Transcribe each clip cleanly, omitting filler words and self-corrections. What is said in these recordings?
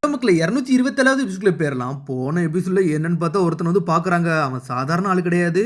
நமக்குள்ள 227வது எபிசோட்ல பேரலாம். போன எபிசோட்ல என்னன்னு பார்த்தா ஒருத்தன் வந்து பாக்குறாங்க. அவன் சாதாரண ஆளு கிடையாது.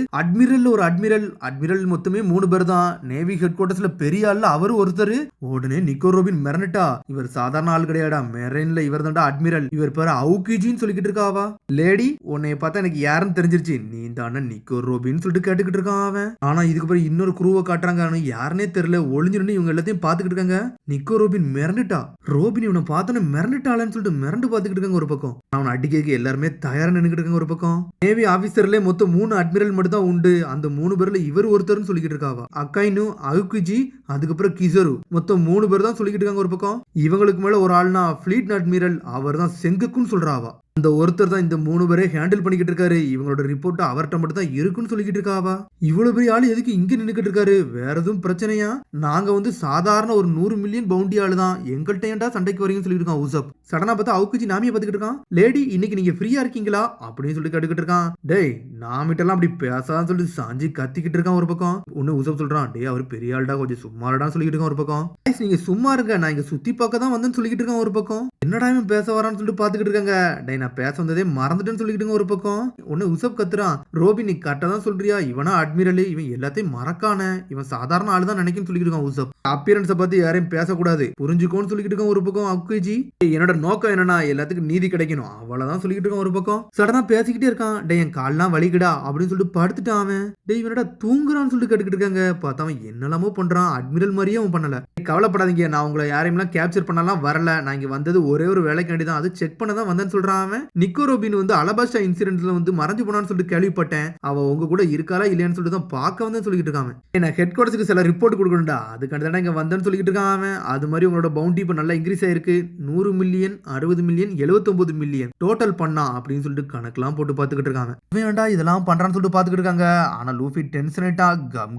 ஒரு அட்மிரல் மொத்தமே 3 பேர் தான். நேவி ஹெட் குவார்டர்ஸ்ல பெரிய ஆள்ல அவரு ஒருத்தர். உடனே நிக்கோ ரோபின் மிரண்டுட்டா. இவர் சாதாரண ஆள் கிடையாடா, மெரைன்ல இவர் தான்டா அட்மிரல். இவர் பேரு அவுகிஜின்னு சொல்லிக்கிட்டு இருக்காவா. லேடி உன்னைய பார்த்தா எனக்கு யாருன்னு தெரிஞ்சிருச்சு, நீ தானே நிக்கோ ரோபின்னு சொல்லிட்டு கேட்டுக்கிட்டு இருக்கான் அவன். ஆனா இதுக்கு அப்புறம் இன்னொரு குரூவை காட்டுறாங்க. யாருன்னே தெரியல, ஒளிஞ்சிருந்து இவங்க எல்லாத்தையும் பாத்துக்கிட்டு இருக்காங்க. நிக்கோ ரோபின் மிரண்டுட்டா. ரோபின் இவனை பார்த்தோன்னு மிரண்டுட்டாளன்னு சொல்லிட்டு மிரண்டு பாத்துக்கிட்டு இருக்காங்க ஒரு பக்கம். அவன் அடிக்க எல்லாருமே தயாரா நின்னுக்கிட்டு இருக்காங்க ஒரு பக்கம். நேவி ஆபீசர்ல மொத்தம் 3 அட்மிரல் மட்டும் தான் உண்டு. அந்த 3 பேர்ல இவர் ஒருத்தர்னு சொல்லிக்கிட்டு இருக்காவா. அக்காயினு, அவுகுஜி, அதுக்கப்புறம் கிசரு, மொத்தம் 3 பேர் தான் சொல்லிக்கிட்டு இருக்காங்க ஒரு பக்கம். இவங்களுக்கு மேல ஒரு ஆள்னா ஃபிளீட் அட்மிரல், அவர் தான் செங்குக்குன்னு சொல்றாவா. அந்த ஒருத்தர் தான் இந்த 3 பேரை ஹேண்டில் பண்ணிக்கிட்டு இருக்காரு. இவங்களோட ரிப்போர்ட் அவர்கிட்ட மட்டும் தான் இருக்குன்னு சொல்லிக்கிட்டு இருக்காவா. இவ்வளவு பெரிய ஆளு எதுக்கு இங்க நின்னுக்கிட்டு இருக்காரு, வேற எதுவும் பிரச்சனையா? நாங்க வந்து சாதாரண ஒரு 100 மில்லியன் பவுண்டி ஆளு தான், எங்கள்கிட்ட ஏன்டா சண்டைக்கு வரீங்கன்னு சொல்லிட்டு இருக்கான் உசப். சடனா பார்த்தா அவுக்குச்சி நாமியை பார்த்துக்கிட்டு இருக்கான். லேடி இன்னைக்கு நீங்க ஃப்ரீயா இருக்கீங்களா அப்படின்னு சொல்லி கேட்டுக்கிட்டு இருக்கான். டேய் நாமிட்டெல்லாம் அப்படி பேசாதான் சொல்லிட்டு சாஞ்சி கத்திக்கிட்டு இருக்கான் ஒரு பக்கம். ஒன்னு உசப் சொல்றான், டே அவர் பெரிய ஆள்டா, கொஞ்சம் சும்மாடா சொல்லிக்கிட்டு இருக்கான் ஒரு பக்கம். நீங்க சும்மா இருங்க, நான் இங்க சுத்தி பார்க்க தான் வந்தேன்னு சொல்லிக்கிட்டு இருக்கான் ஒரு பக்கம். என்னடா இவன் பேச வரான்னு சொல்லிட்டு பாத்துக்கிட்டு இருக்காங்க. டே நான் பேச வந்ததே மறந்துட்டேன்னு சொல்லிக்கிட்டு ஒரு பக்கம். ஒன்னு உசப் கத்துறான், ரோபி நீ கரெக்டா தான் சொல்றியா, இவனா அட்மிரல், இவன் எல்லாத்தையும் மறக்கான, இவன் சாதாரண ஆளு தான் நினைக்குன்னு சொல்லிக்கிட்டு இருக்கான் உசப். அப்பியரன்ஸை பத்தி யாரையும் பேசக்கூடாது புரிஞ்சுக்கோன்னு சொல்லிக்கிட்டு இருக்கான் ஒரு பக்கம் அக்குஜி. என்னோட நோக்கம் என்னன்னா எல்லாத்துக்கும் நீதி கிடைக்கணும், அவ்வளவுதான் சொல்லிக்கிட்டு இருக்கான் ஒரு பக்கம். சடனா பேசிக்கிட்டே இருக்கான். டே என் கால்லாம் வலிக்குடா அப்படின்னு சொல்லிட்டு படுத்துட்டான் அவன். டே இவனடா தூங்குறான்னு சொல்லிட்டு கேட்டுக்கிட்டு இருக்காங்க. பார்த்தா அவன் என்னெல்லாமோ பண்றான், அட்மிரல் மாதிரியே அவன் பண்ணல. கவலைப்படாதீங்க, நான் உங்களை யாரையும் கேப்சர் பண்ணலாம் வரல, நான் இங்க வந்தது ஒரே ஒரு வேலைக்காண்டி தான், அது செக் பண்ண தான் வந்தேன்னு சொல்றான் அவன். நிக்கோ ரோபின் வந்து அலபாஸ்டா இன்சிடென்ட்ல வந்து மறைஞ்சு போனான்னு சொல்லிட்டு கேள்விப்பட்டேன், அவ உங்க கூட இருக்காளா இல்லையான்னு சொல்லிட்டு தான் பார்க்க வந்தேன்னு சொல்லிட்டு இருக்கான். நான் ஹெட் குவார்டர்ஸ்க்கு சில ரிப்போர்ட் கொடுக்கணும்டா, அதுக்காண்டி தான் இங்க வந்தேன்னு சொல்லிட்டு இருக்கான் அவன். அது மாதிரி உங்களோட பவுண்டி இப்போ நல்லா இன்க்ரீஸ் ஆயிருக்கு. 100 மில்லியன், 60 மில்லியன், 79 மில்லியன் டோட்டல் பண்ணா அப்படின்னு சொல்லிட்டு கணக்கெல்லாம் போட்டு பார்த்துக்கிட்டு இருக்காங்க. வேண்டா இதெல்லாம் பண்றான்னு சொல்லிட்டு பார்த்துக்கிட்டு இருக்காங்க. ஆனா லூஃபி டென்ஷன் ஆயிட்டா,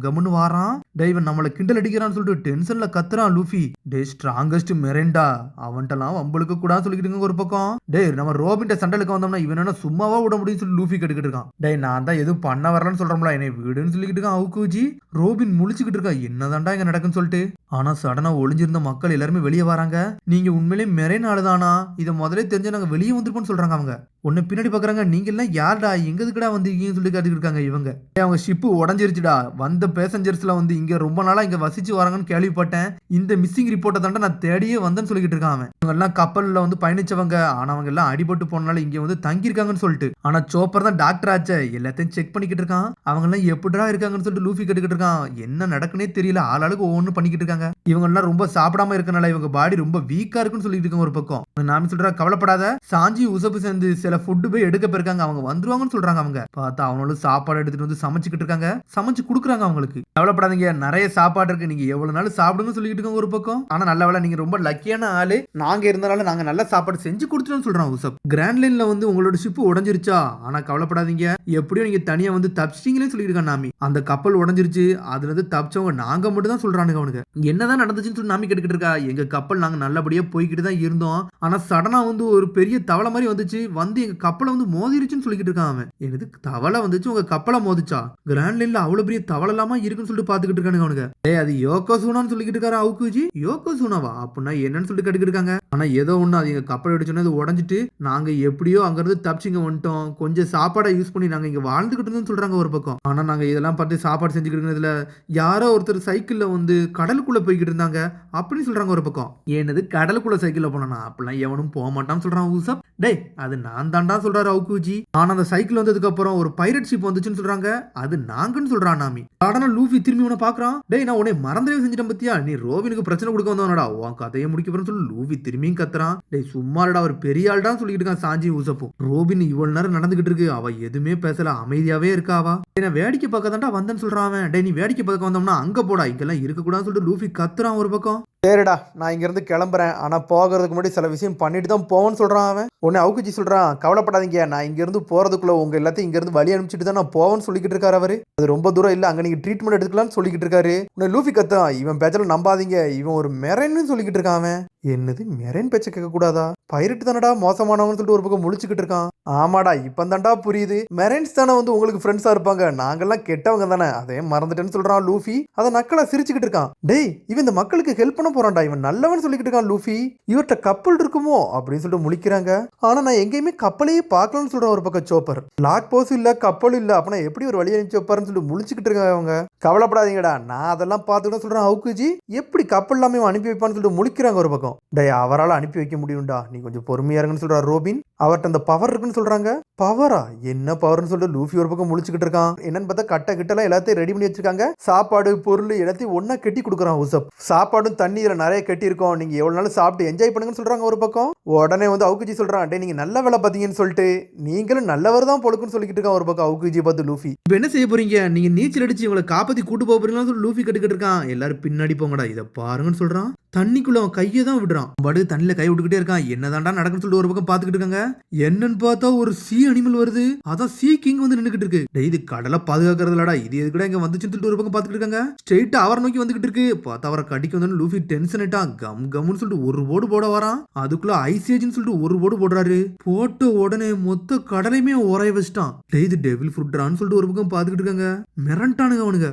கம்னு வாரான். டேவன் நம்மள கிண்டல் அடிக்கிறான்னு சொல்லிட்டு டென்ஷன்ல கத்துறான் லூஃபி. டே ஸ்ட்ராங்கஸ்ட் மெரெண்டா, அவன்ட்டெல்லாம் வம்பளுக்கு கூட சொல்லிக்கிட்டு ஒரு பக்கம். டே நம்ம ரோபின்ட்ட சண்டைக்கு வந்தோம்னா இவன் என்ன சும்மாவா விட முடியும்னு சொல்லி லூஃபி கேட்டுக்கிட்டு இருக்கான். டே நான் தான் எதுவும் பண்ண வரலன்னு சொல்றோம்ல, என்னை வீடுன்னு சொல்லிக்கிட்டு இருக்கான் அவுக்குஜி. ரோபின் முழிச்சுக்கிட்டு இருக்கா, என்னதான்டா இங்க நடக்குன்னு சொல்லிட்டு. ஆனா சடனா ஒளிஞ்சிருந்த மக்கள் எல்லாருமே வெளியே வராங்க. நீங்க உண்மையிலே மெரைன் ஆளுதானா, இதை முதலே தெரிஞ்சு நாங்க வெளியே வந்திருப்போம்னு சொல்றாங்க அவங்க. ஒன்னு பின்னாடி பாக்குறாங்க, நீங்க எல்லாம் யாருடா எங்கதுக்குடா வந்திருக்கீங்கன்னு சொல்லி கேட்டுக்கிட்டு இருக்காங்க இவங்க. அவங்க ஷிப்பு உடஞ்சிருச்சுடா, வந்த பேசஞ்சர்ஸ்ல வந்து இங்க ரொம்ப நாளா இங்க வசிச்சு வராங்கன்னு கேள்விப்பட்டேன், இந்த மிஸ்ஸிங் ரிப்போர்ட்டை தாண்டா நான் தேடியே வந்தேன்னு சொல்லிக்கிட்டு இருக்காங்க. இவங்க எல்லாம் கப்பல்ல வந்து பயணிச்சவங்க, ஆனா அவங்க எல்லாம் அடிபட்டு போனால இங்க வந்து தங்கியிருக்காங்கன்னு சொல்லிட்டு. ஆனா சோப்பர் தான் டாக்டர் ஆச்சே, எல்லாத்தையும் செக் பண்ணிக்கிட்டு இருக்கான். அவங்க எல்லாம் எப்படிடா இருக்காங்கன்னு சொல்லிட்டு லூஃபி கேட்டுக்கிட்டு இருக்கான். என்ன நடக்குன்னே தெரியல, ஆளாளுக்கு ஒவ்வொன்னு பண்ணிக்கிட்டு இருக்காங்க. இவங்க எல்லாம் ரொம்ப சாப்பிடாம இருக்கனால இவங்க பாடி ரொம்ப வீக்கா இருக்குன்னு சொல்லிட்டு இருக்காங்க ஒரு பக்கம். நாம சொல்றா கவலைப்படாத, சாஞ்சி உசப்பு சேர்ந்து சில ஃபுட்டு போய் எடுக்க போயிருக்காங்க, அவங்க வந்துருவாங்கன்னு சொல்றாங்க. அவங்க பார்த்தா அவங்களும் சாப்பாடு எடுத்துட்டு வந்து சமைச்சுக்கிட்டு இருக்காங்க, சமைச்சு கொடுக்குறாங்க அவங்களுக்கு. கவலைப்படாதீங்க, நிறைய சாப்பாடு இருக்கு, நீங்க எவ்வளவு நாள் சாப்பிடுங்க சொல்லிட்டு இருக்காங்க ஒரு பக்கம். ஆனா நல்ல வேலை, நீங்க ரொம்ப லக்கியான ஆளு, நாங்க இருந்தனால நாங்க நல்ல சாப்பாடு செஞ்சு கொடுத்துட்டோம்னு சொல்றான் உசப். கிராண்ட் லைன்ல வந்து உங்களோட ஷிப் உடஞ்சிருச்சா, ஆனா கவலைப்படாதீங்க, எப்படியும் நீங்க தனியா வந்து தப்பிச்சிட்டீங்களே சொல்லிட்டு இருக்கான் நாமி. அந்த கப்பல் உடஞ்சிருச்சு, அதுல இருந்து தப்பிச்சவங்க நாங்க மட்டும் தான் சொல்றானுங்க அவனுக்கு. என்னதான் நடந்துச்சுன்னு சொல்லி நாமி கேட்டுக்கிட்டு இருக்கா. எங்க கப்பல் நாங்க நல்லபடியா போய்கிட்டு தான் இருந்தோம், ஆனா சடனா வந்து ஒரு பெரிய தவளை மாதிரி வந்துச்சு, வந்து எங்க கப்பலை வந்து மோதிருச்சுன்னு சொல்லிக்கிட்டு இருக்கான் அவன். எனக்கு தவளை வந்துச்சு, உங்க கப்பலை மோதிச்சா, கிராண்ட் லைன்ல அவ்வளவு பெரிய தவளை இல்லாம இருக்குன்னு சொல்லிட்டு பாத்துக்கிட்டு இருக்கானுங்க அவனுக்கு. அது யோகோசூனான்னு சொல்லிக்கிட்டு இருக்காரு அவுக்குஜி. யோகோசூனாவா அப்படின்னா என்னன்னு சொல்லிட்டு கேட்டுக்கிட்டு இருக்காங்க. ஆனா ஏதோ ஒண்ணு, அது எங்க கப்பல் அடிச்சோன்னா அது உடஞ்சிட்டு நாங்க எப்படியோ அங்க இருந்து தப்பிச்சிங்க வந்துட்டோம், கொஞ்சம் சாப்பாடை யூஸ் பண்ணி நாங்க இங்க வாழ்ந்துகிட்டு இருந்தோம்னு சொல்றாங்க ஒரு பக்கம். ஆனா நாங்க இதெல்லாம் பார்த்து சாப்பாடு செஞ்சுக்கிட்டு யாரோ ஒருத்தர் சைக்கிள்ல வந்து கடலுக்குள்ள போய்கிட்டு இருந்தாங்க அப்படின்னு சொல்றாங்க ஒரு பக்கம். ஏனது கடலுக்குள்ள சைக்கிள்ல போனா, அப்படிலாம் எவனும் போக மாட்டான்னு சொல்றான் உசப். டேய் அது நான் தாண்டா சொல்றாரு அவுக்குஜி. ஆனா அந்த சைக்கிள் வந்ததுக்கு அப்புறம் ஒரு பைரட் ஷிப் வந்துச்சுன்னு சொல்றாங்க, அது நாங்கன்னு சொல்றான் நாமி. ஆனா லூஃபி திரும்பி உன பாக்குறான். டேய் நான் உன்னை மறந்தவே செஞ்சிட்டேன் பத்தியா, நீ ரோபினுக்கு பிரச்சனை கொடுக்க வந்தவனடா, உன் கதையை முடிக்க போறேன்னு சொல்லி லூஃபி திரும்பியும் கத்துறான். டேய் சும்மாடா, அவர் பெரிய ஆள்தான் சொல்லிட்டு இருக்கான் சாஞ்சி உசப்பும். ரோபின் இவ்வளவு நேரம் நடந்துகிட்டு இருக்கு, அவ எதுவுமே பேசல, அமைதியாவே இருக்காவா. நான் வேடிக்கை பார்க்க தாண்டா வந்தேன்னு சொல்றான் அவன். டேய் நீ வேடிக்கை பார்க்க வந்தோம்னா அங்க போடா, இங்கெல்லாம் இருக்க கூடாதுன்னு சொல்லிட்டு லூஃபி கத்துறான் ஒரு பக்கம். சரிடா நான் இங்க இருந்து கிளம்புறேன், ஆனா போகிறதுக்கு முன்னாடி சில விஷயம் பண்ணிட்டு தான் போவேன்னு சொல்றான் அவன். உன்னை அவுக்குச்சி சொல்றான், கவலைப்படாதீங்க, நான் இங்க இருந்து போறதுக்குள்ள உங்க எல்லாத்தையும் இங்க இருந்து வழி அனுப்பிச்சிட்டு தான் நான் போவேன்னு சொல்லிக்கிட்டு இருக்காரு அவரு. அது ரொம்ப தூரம் இல்ல, அங்க நீங்க ட்ரீட்மெண்ட் எடுத்துக்கலாம்னு சொல்லிக்கிட்டு இருக்காரு. உன்னை லூஃபி கத்தான், இவன் பேச்சல நம்பாதீங்க, இவன் ஒரு மெரைன்னு சொல்லிக்கிட்டு இருக்கான் அவன். என்னது மெரைன் பேச்ச கேட்க கூடாதா, பைரட் தானடா மோசமானவன்னு சொல்லிட்டு ஒரு பக்கம் முழிச்சுக்கிட்டு இருக்கான். ஆமாடா இப்ப தான்டா புரியுது, மெரைன்ஸ் தானே வந்து உங்களுக்கு ஃப்ரெண்ட்ஸா இருப்பாங்க, நாங்கெல்லாம் கெட்டவங்க தானே, அதே மறந்துட்டேன்னு சொல்றான் லூஃபி. அதை நக்கலா சிரிச்சுக்கிட்டு இருக்கான். டேய் இவன் இந்த மக்களுக்கு ஹெல்ப் பண்ண தான் போறான்டா, இவன் நல்லவன் சொல்லிக்கிட்டு இருக்கான் லூஃபி. இவர்கிட்ட கப்பல் இருக்குமோ அப்படின்னு சொல்லிட்டு முழிக்கிறாங்க. ஆனா நான் எங்கேயுமே கப்பலையே பார்க்கலன்னு சொல்றேன் ஒரு பக்கம் சோப்பர். லாக் போஸ் இல்ல, கப்பலும் இல்ல, அப்பனா எப்படி ஒரு வழி அனுப்பிச்சு வைப்பாருன்னு சொல்லிட்டு முழிச்சுக்கிட்டு இருக்காங்க அவங்க. கவலைப்படாதீங்கடா, நான் அதெல்லாம் பார்த்துக்கிட்டு சொல்றேன் அவுக்குஜி, எப்படி கப்பல் எல்லாமே அனுப்பி வைப்பான்னு சொல்லிட்டு முழிக்கிறாங்க ஒரு பக்கம். டே அவரால் அனுப்பி வைக்க முடியும்டா, நீ கொஞ்சம் பொறுமையா இருங்கன்னு சொல்றாரு ரோபின். அவர்கிட்ட அந்த பவர் இருக்குன்னு சொல்றாங்க. பவரா? என்ன பவர்னு சொல்லிட்டு லூஃபி ஒரு பக்கம் முழிச்சுக்கிட்டு இருக்கான். என்னன்னு பார்த்தா கட்ட கிட்டலாம் எல்லாத்தையும் ரெடி பண்ணி வச்சிருக்காங்க. சாப்பாடு பொருள் எல்லாத்தையும் ஒன்னா கட்டி கொடுக்குறான் உசப். சாப்பாடும் தண்ணி இதுல நிறைய கட்டி இருக்கும், நீங்க எவ்வளவு நாள் சாப்பிட்டு என்ஜாய் பண்ணுங்கன்னு சொல்றாங்க ஒரு பக்கம். உடனே வந்து அவுக்குஜி சொல்றான், டே நீங்க நல்ல வேலை பாத்தீங்கன்னு சொல்லிட்டு, நீங்களும் நல்லவர் தான் பொழுக்குன்னு சொல்லிக்கிட்டு இருக்கான் ஒரு பக்கம் அவுக்குஜி பார்த்து லூஃபி. இப்போ என்ன செய்ய போறீங்க, நீங்க நீச்சல் அடிச்சு இவங்களை காப்பாத்தி கூட்டு போக போறீங்கன்னு சொல்லி லூஃபி கட்டுக்கிட்டு இருக்கான். எல்லாரும் பின்னாடி போங்கடா, இதை பாருங்கன்னு சொல்றான். தண்ணிக்குள்ள அவன் கையை தான் விடுறான். படு தண்ணியில கை விட்டுக்கிட்டே இருக்கான். என்னதான்டா நடக்குன்னு சொல்லிட்டு ஒரு பக்கம் பாத்துக்கிட்டு இருக்காங்க. என்னன்னு பார்த்தா ஒரு சீ அனிமல் வருது. அதான் சீ கிங் வந்து நின்னுக்கிட்டு இருக்கு. இது கடலை பாதுகாக்கிறதுலடா, இது எதுக்குடா இங்க வந்துச்சுன்னு சொல்லிட்டு ஒரு பக்கம் பாத்துக்கிட்டு இருக்காங்க. ஸ்ட்ரெயிட்டா அவரை நோக்கி வந்துகிட்டு இருக்கு. பார்த்தா அவரை கடிக்க வந்து லூஃபி டென்ஷன் ஆயிட்டான். கம் கம்னு சொல்லிட்டு ஒரு போடு போட வரான். அதுக்குள்ள ஐசேஜ்னு சொல்லிட்டு ஒரு போடு போடுறாரு. போட்ட உடனே மொத்த கடலையுமே உரைய வச்சிட்டான். இது டெவில் ஃப்ரூட்ரான்னு சொல்லிட்டு ஒரு பக்கம் பாத்துக்கிட்டு இருக்காங்க. மிரண்டானுங்க அவனுங்க.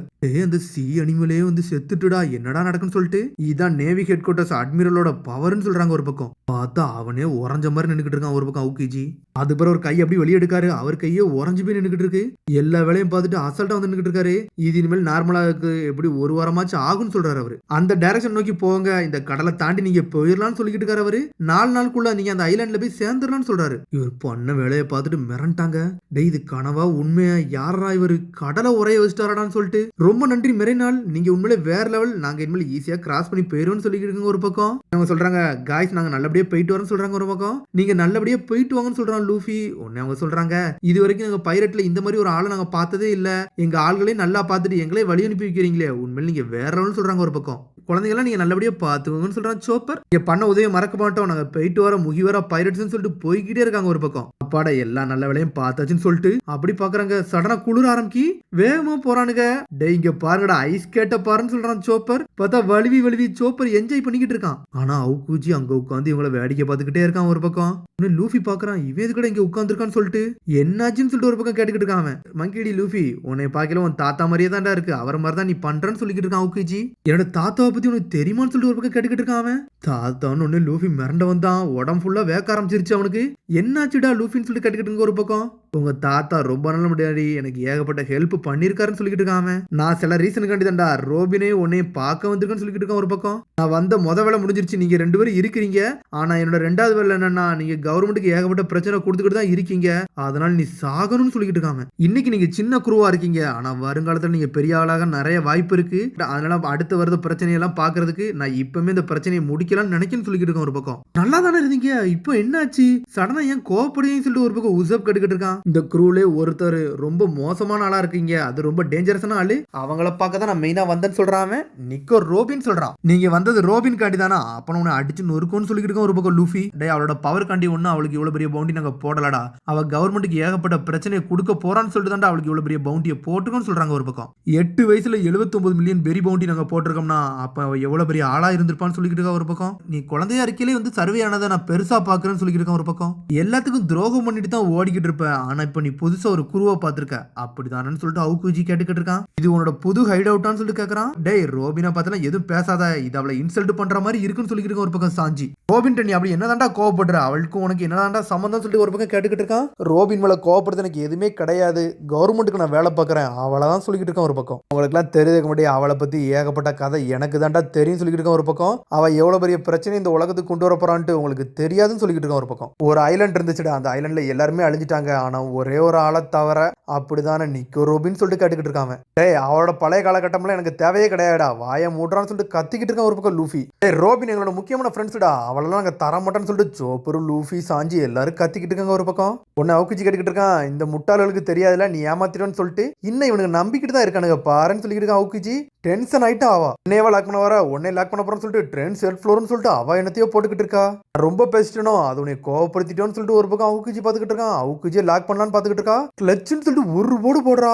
அந்த சீ அனிமலே வந்து செத்துட்டுடா, என்னடா நடக்குன்னு சொல்லிட்டு. இதான் நேவி ஹெட் குவார்டர்ஸ் அட்மிரலோட பவர்னு சொல்றாங்க ஒரு பக்கம். பார்த்தா அவனே உறைஞ்ச மாதிரி நின்னுக்கிட்டு இருக்கான் ஒரு பக்கம் அவுக்கிஜி. அது பிறகு ஒரு கை அப்படி வெளியே எடுக்காரு. அவர் கையே உறைஞ்சு போய் நின்னுக்கிட்டு இருக்கு. எல்லா வேலையும் பார்த்துட்டு அசல்ட்டா வந்து நின்னுக்கிட்டு இருக்காரு. இது இனிமேல் நார்மலா இருக்கு, எப்படி ஒரு வாரமாச்சு ஆகும்னு சொல்றாரு அவரு. அந்த டைரக்ஷன் நோக்கி போங்க, இந்த கடலை தாண்டி நீங்க போயிடலாம்னு சொல்லிக்கிட்டு இருக்காரு அவரு. 4 நாளுக்குள்ள நீங்க அந்த ஐலாண்ட்ல போய் சேர்ந்துடலாம்னு சொல்றாரு. இவர் பண்ண வேலையை பார்த்துட்டு மிரண்டாங்க. டேய் இது கனவா உண்மையா, யாரா இவரு கடலை உரைய வச்சுட்டாராடான்னு சொல்லிட்டு. ரொம்ப நன்றி மெரினால், நீங்க உண்மையிலே வேற லெவல், நாங்க இனிமேல் ஈஸியா கிராஸ் பண்ணி போயிருவோம்னு சொல்லிக்கிட்டு இருக்காங்க ஒரு பக்கம். அவங்க சொல்றாங்க காய்ஸ் நாங்க நல்லபடியா போயிட்டு வரோம்னு சொல்றாங்க ஒரு பக்கம். நீங்க நல்லபடியா போயிட்டு வாங்கன்னு சொல்றான் லூஃபி. உடனே அவங்க சொல்றாங்க இது வரைக்கும் நாங்க பைரட்ல இந்த மாதிரி ஒரு ஆளை நாங்க பார்த்ததே இல்ல, எங்க ஆள்களையும் நல்லா பார்த்துட்டு எங்களே வழி அனுப்பி வைக்கிறீங்களே, உண்மையில நீங்க வேற லெவல்னு சொல்றாங்க ஒரு பக்கம். குழந்தைங்களாம் நீங்க நல்லபடியா பாத்துக்கோங்கன்னு சொல்றான் சோப்பர். இங்க பண்ண உதவியை மறக்க மாட்டோம், நாங்க போயிட்டு வர முகிவரா பைரட்ஸ்னு சொல்லிட்டு போய்கிட்டே இருக்காங்க ஒரு பக்கம். அப்பாட எல்லா நல்ல வேலையும் பார்த்தாச்சுன்னு சொல்லிட்டு அப்படி பாக்குறாங்க. சடனா குளிர ஆரம்பிக்கி வேகமா போறானுங்க. டே இங்க பாருங்கடா ஐஸ் கேட்ட பாருன்னு சொல்றான் சோப்பர். பார்த்தா வலிவி வலிவி சோப்பர் என்ஜாய் பண்ணிக்கிட்டு இருக்கான். ஆனா அவுக்கூஜி அங்க உட்காந்து இவங்களை வேடிக்கை பார்த்துக்கிட்டே இருக்கான் ஒரு பக்கம். லூஃபி பாக்குறான், இவன் எது கூட இங்க உட்காந்துருக்கான்னு சொல்லிட்டு என்னாச்சுன்னு சொல்லிட்டு ஒரு பக்கம் கேட்டுக்கிட்டு இருக்கான் அவன். மங்கிடி லூஃபி உன்னை பாக்கல உன் தாத்தா மாதிரியே தான்டா இருக்கு, அவர் மாதிரி தான் நீ பண்றன்னு சொல்லிக்கிட்டு இருக்கான் அவுக்கூஜி. என்னோட தாத்தாவை பத்தி உனக்கு தெரியுமான்னு சொல்லிட்டு ஒரு பக்கம் கேட்டுக்கிட்டு இருக்கான் அவன். தாத்தான்னு ஒண்ணு லூஃபி மிரண்ட வந்தான். உடம்பு ஃபுல்லா வேக்க ஆரம்பிச்சிருச்சு அவனுக்கு. என்னாச்சுடா லூஃபின்னு சொல்லிட்டு கேட்டுக்கிட்டு இருக்க ஒரு பக்கம். உங்க தாத்தா ரொம்ப நல்ல முடியாது, எனக்கு ஏகப்பட்ட ஹெல்ப் பண்ணிருக்காருன்னு சொல்லிக்கிட்டு இருக்கான். நான் சில ரீசனுக்காண்டி தான்டா ரோபினே உன்னையும் பார்க்க வந்திருக்கேன்னு சொல்லிக்கிட்டு இருக்கான் ஒரு பக்கம். நான் வந்த முத வேலை முடிஞ்சிருச்சு, நீங்க 2 பேரும் இருக்கிறீங்க. ஆனா என்னோட 2வது வேலை என்னன்னா, நீங்க கவர்மெண்ட்டுக்கு ஏகப்பட்ட பிரச்சனை கொடுத்துக்கிட்டு தான் இருக்கீங்க, அதனால நீ சாகணும்னு சொல்லிக்கிட்டு இருக்காங்க. இன்னைக்கு நீங்க சின்ன குருவா இருக்கீங்க, ஆனா வருங்காலத்துல நீங்க பெரிய ஆளாக நிறைய வாய்ப்பு இருக்கு, அதனால அடுத்த வருத பிரச்சனையெல்லாம் பாக்குறதுக்கு நான் இப்பவுமே இந்த பிரச்சனையை முடிக்கலாம்னு நினைக்கணும்னு சொல்லிக்கிட்டு இருக்கேன் ஒரு பக்கம். நல்லா தானே இருந்தீங்க, இப்போ என்னாச்சு சடனா ஏன் கோவப்படுவீங்கன்னு சொல்லிட்டு ஒரு பக்கம் உசப் கட்டுக்கிட்டு இருக்கான். இந்த குரூலே ஒருத்தர் ரொம்ப மோசமான ஆளா இருக்கீங்க, அது ரொம்ப டேஞ்சரஸான ஆளு, அவங்கள பார்க்க தான் நான் மெயினா வந்தேன்னு சொல்றான். நிக்கோ ரோபின் சொல்றான், நீங்க வந்தது ரோபின் காண்டி தானா, அப்ப உன்னை அடிச்சு நொறுக்கும்னு சொல்லிக்கிட்டு இருக்கான் ஒரு பக்கம் லூஃபி. டே அவளோட பவர் காண்டி ஒண்ணு அவளுக்கு இவ்வளவு பெரிய பவுண்டி நாங்க போடலடா, அவ கவர்மெண்ட்டுக்கு ஏகப்பட்ட பிரச்சனையை கொடுக்க போறான்னு சொல்லிட்டு தான் அவளுக்கு இவ்வளவு பெரிய பவுண்டியை போட்டுக்கோன்னு சொல்றாங்க ஒரு பக்கம். 8 வயசுல 79 மில்லியன் பெரி பவுண்டி நாங்க போட்டிருக்கோம்னா அப்ப அவ எவ்வளவு பெரிய ஆளா இருந்திருப்பான்னு சொல்லிக்கிட்டு இருக்கா ஒரு பக்கம். நீ குழந்தையா இருக்கையிலே வந்து சர்வே ஆனதை நான் பெருசா பாக்குறேன்னு சொல்லிக்கிட்டு இருக்கேன் ஒரு பக்கம். எல்லாத்துக்கும் துரோகம் பண்ணிட்டு தான் ஓடிக்கிட்டு இருப்ப, ஆனா இப்ப நீ புதுசா ஒரு குருவா பாத்திருக்க அப்படிதானு சொல்லிட்டு அவுக்குஜி கேட்டுக்கிட்டு இருக்கான். இது உன்னோட புது ஹைட் அவுட்டான்னு சொல்லிட்டு கேக்குறான். டேய் ரோபினா பார்த்தா எதுவும் பேசாத, இது அவளை இன்சல்ட் பண்ற மாதிரி இருக்குன்னு சொல்லிக்கிட்டு இருக்க ஒரு பக்கம் சாஞ்சி. ரோபின் நீ அப்படி என்னதான்டா கோவப்படுற, அவளுக்கு உனக்கு என்னதான்டா சம்பந்தம் சொல்லிட்டு ஒரு பக்கம் கேட்டுக்கிட்டு இருக்கான். ரோபின் மேல கோவப்படுறது எனக்கு எதுவுமே கிடையாது, கவர்மெண்ட்டுக்கு நான் வேலை பார்க்கறேன் அவளதான் சொல்லிக்கிட்டு இருக்கான் ஒரு பக்கம். உங்களுக்கு எல்லாம் தெரிஞ்சுக்க முடியாது, அவளை பத்தி ஏகப்பட்ட கதை எனக்கு தான்டா தெரியும் சொல்லிக்கிட்டு இருக்கான் ஒரு பக்கம். அவ எவ்வளவு பெரிய பிரச்சனை இந்த உலகத்துக்கு கொண்டு வர போறான்ட்டு உங்களுக்கு தெரியாதுன்னு சொல்லிக்கிட்டு இருக்கான் ஒரு பக்கம். ஒரு ஐலாண்ட் இருந்துச்சுடா, அந்த ஐலாண்ட்ல எல்லாருமே அழிஞ்சிட்டாங்க, ஆனா ஒரே ஒரு ஆளை தவிர அப்படிதானே நிக்கோ ரோபின்னு சொல்லிட்டு கேட்டுக்கிட்டு இருக்காங்க. டேய் அவளோட பழைய காலகட்டம்லாம் எனக்கு தேவையே கிடையாடா, வாயை மூடுறான்னு சொல்லிட்டு கத்திக்கிட்டு இருக்கான் ஒரு பக்கம் லூஃபி. டேய் ரோபின் எங்களோட முக்கியமான ஃப்ரெண்ட்ஸ்டா, அவளெல்லாம் நாங்க தர மாட்டோம்னு சொல்லிட்டு சோப்பரும் லூஃபி சாஞ்சி எல்லாரும் கத்திக்கிட்டு இருக்காங்க ஒரு பக்கம். உன்னை அவுக்கிச்சு கேட்டுக்கிட்டு இருக்கான், இந்த முட்டாளுக்கு தெரியாதுல நீ ஏமாத்திடுன்னு சொல்லிட்டு இன்னும் இவனுக்கு நம்பிக்கிட்டு தான் இருக்கானுங்க பாருன்னு சொல்லிக்கிட்டு இருக்கான் அவுக்கிச்சி. டென்ஷன் ஆயிட்டா ஆவா, என்னையவா லாக் பண்ண வர, உன்னை லாக் பண்ண போறேன்னு சொல்லிட்டு ட்ரெயின் செல்ஃப் ஃப்ளோர்னு சொல்லிட்டு அவ என்னத்தையோ போட்டுக்கிட்டு இருக்கா. ரொம்ப பேசிட்டனோ அது உன்னை கோவப்படுத்திட்டோன்னு சொல்லிட்டு ஒரு பக்கம் அவுக்கிச்சி பாத்துக்கிட்டு இருக்கான். அவுக்கிச்சியை லாக் பண்ணலான்னு பாத்துக்கிட்டு இருக்கா. கிளச்சுன்னு சொல்லிட்டு ஒரு போடு போடுறா,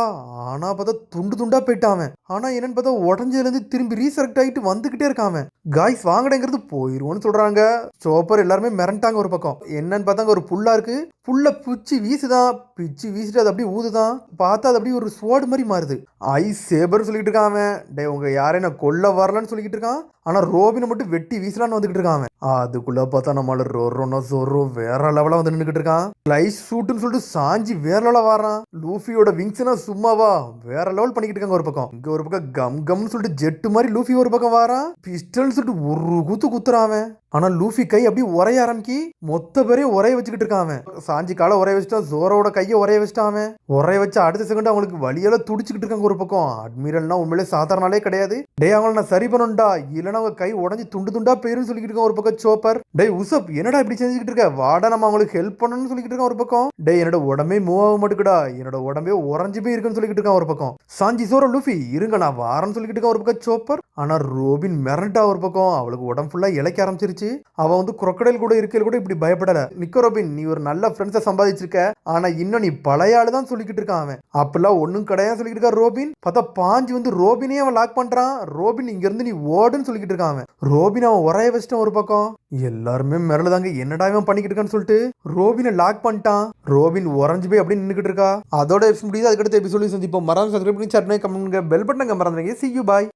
ஆனா பார்த்தா துண்டு துண்டா போயிட்டான். ஆனா என்னன்னு பார்த்தா உடஞ்சதுல இருந்து திரும்பி ரீசெக்ட் ஆகிட்டு வந்துகிட்டே இருக்கான். காய்ஸ் வாங்கடங்கிறது போயிருவோன்னு சொல்றாங்க. சோப்பர் எல்லாருமே மிரண்டாங்க ஒரு பக்கம். என்னன்னு பார்த்தாங்க ஒரு புல்லா இருக்கு, புல்ல பிச்சு வீசுதான், பிச்சு வீசிட்டு அது அப்படியே ஊதுதான், பார்த்தா அது அப்படியே ஒரு ஸ்வாட் மாதிரி மாறுது. ஐஸ் சேபர்னு சொல்லிட்டு இருக்கான். டே உங்க யாரையும் நான் கொல்ல வரலன்னு சொல்லிக்கிட்டு இருக்கான். ஆனா ரோபினை மட்டும் வெட்டி வீசலான்னு வந்துகிட்டு இருக்கான் அவன். அதுக்குள்ள பார்த்தா நம்மள ரொரோனோ ஜோரோ வேற லெவலா வந்து நின்னுகிட்டு இருக்கான். கிளைஸ் ஷூட்னு சொல்லிட்டு சாஞ்சி வேற லெவலா வரான். லூஃபியோட விங்ஸ்னா சும்மாவா வேற லெவல் பண்ணிக்கிட்டு இருக்காங்க. ஒரு பக்கம் இங்க ஒரு பக்கம் கம் கம்னு சொல்லிட்டு ஜெட் மாதிரி லூஃபி ஒரு பக்கம் வாரான். பிஸ்டல் சொல்லிட்டு ஒரு குத்துறான் அவன். ஆனா லூஃபி கை அப்படியே உரைய ஆரம்பிக்கி மொத்த பேரையும் உரைய வச்சுக்கிட்டு இருக்கான் அவன். சாஞ்சி காலை உரைய வச்சுட்டான். ஜோரோட கையை உரைய வச்சுட்டான் அவன். உரைய வச்சு அடுத்த செகண்ட் அவங்களுக்கு வழியெல்லாம் துடிச்சுக்கிட்டு இருக்காங்க. ஒரு பக்கம் அட்மிரல்னா உண்மையிலே சாதாரணாலே கிடையாது. டே அவங்கள நான் சரி பண்ணணும்டா, இல்லைன்னா அவங்க கை உடஞ்சி துண்டு துண்டா போயிருன்னு சொல்லிக்கிட்டு இருக்கான் ஒரு பக்கம் சோப்பர். டே உசப் என்னடா இப்படி செஞ்சுக்கிட்டு இருக்க, வாடா நம்ம அவங்களுக்கு ஹெல்ப் பண்ணணும்னு சொல்லிக்கிட்டு இருக்கான் ஒரு பக்கம். டே என்னோட உடம்பே மூவ் ஆக மாட்டுக்குடா, என்னோட உடம்பே உறைஞ்சு போய் இருக்குன்னு சொல்லிக்கிட்டு இருக்கான் ஒரு பக்கம். சாஞ்சி ஜோரோ லூஃபி இருங்க நான் வாரன்னு சொல்லிக்கிட்டு இருக்கான் ஒரு பக்கம் சோப்பர். ஆனா ரோபின் மிரண்டா ஒரு பக்கம். அவளுக்கு உடம்பு ஃபுல்லா இழைக்க ஆரம்பிச்சிருச்சு. அவ வந்து குரோக்கடைல் கூட இருக்கையில் கூட இப்படி பயப்படல. நிக்க ரோபின், நீ ஒரு நல்ல ஃப்ரெண்ட்ஸை சம்பாதிச்சிருக்க, ஆனா இன்னும் நீ பழைய ஆளு தான் சொல்லிக்கிட்டு இருக்கான் அவன். அப்பெல்லாம் ஒன்னும் கிடையாது சொல்லிக்கிட்டு இருக்கா ரோபின். பார்த்தா பாஞ்சு வந்து ரோபினே அவன் லாக் பண்றான். ரோபின் இங்க இருந்து நீ ஓடுன்னு சொல்லிக்கிட்டு இருக்கான் அவன். ரோபின் அவன் உரைய வச்சிட்டான் ஒரு பக்கம். எல்லாருமே மிரளுதாங்க, என்னடா இவன் பண்ணிக்கிட்டு இருக்கான்னு சொல்லிட்டு. ரோபினை லாக் பண்ணிட்டான். ரோபின் உறைஞ்சு போய் அப்படியே நின்னுக்கிட்டு இருக்கா. அதோட முடியுது. அதுக்கடுத்து எபிசோட சந்திப்போம். மறந்து சப்ஸ்கிரைப் பண்ணி சட்னை கமெண்ட் பெல் பட்டனை மறந்துடுங்க. See you, bye.